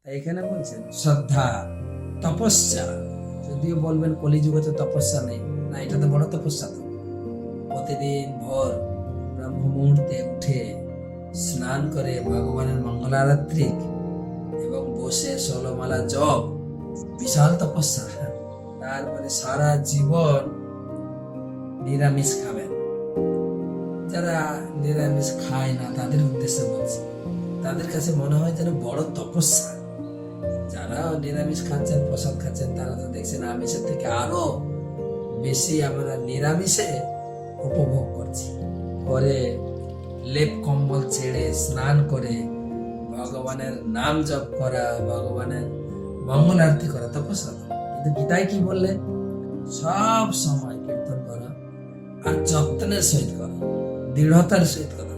তাই এখানে বলছেন শ্রদ্ধা, তপস্যা। যদিও বলবেন কলিযুগে তো তপস্যা নেই, না এটা তো বড় তপস্যা। তো প্রতিদিন ভোর ব্রহ্ম মুহূর্তে উঠে স্নান করে ভগবানের মঙ্গলারাত্রি এবং বসে ষোলমালা জপ, বিশাল তপস্যা। তারপরে সারা জীবন নিরামিষ খাবেন। যারা নিরামিষ খায় না তাদের উদ্দেশ্যে বলছি, তাদের কাছে মনে হয় যেন বড় তপস্যা। যারা নিরামিষ খাচ্ছেন, প্রসাদ খাচ্ছেন, তারা তো দেখছেন আমিষের থেকে আরো বেশি আমরা নিরামিষে উপভোগ করছি। পরে লেপ কম্বল ছেড়ে স্নান করে ভগবানের নাম জপ করা, ভগবানের মঙ্গল আরতি করা তপস্যা। কিন্তু গীতায় কি বললেন? সব সময় কীর্তন করা আর যত্নের সহিত করা, দৃঢ়তার সহিত করা।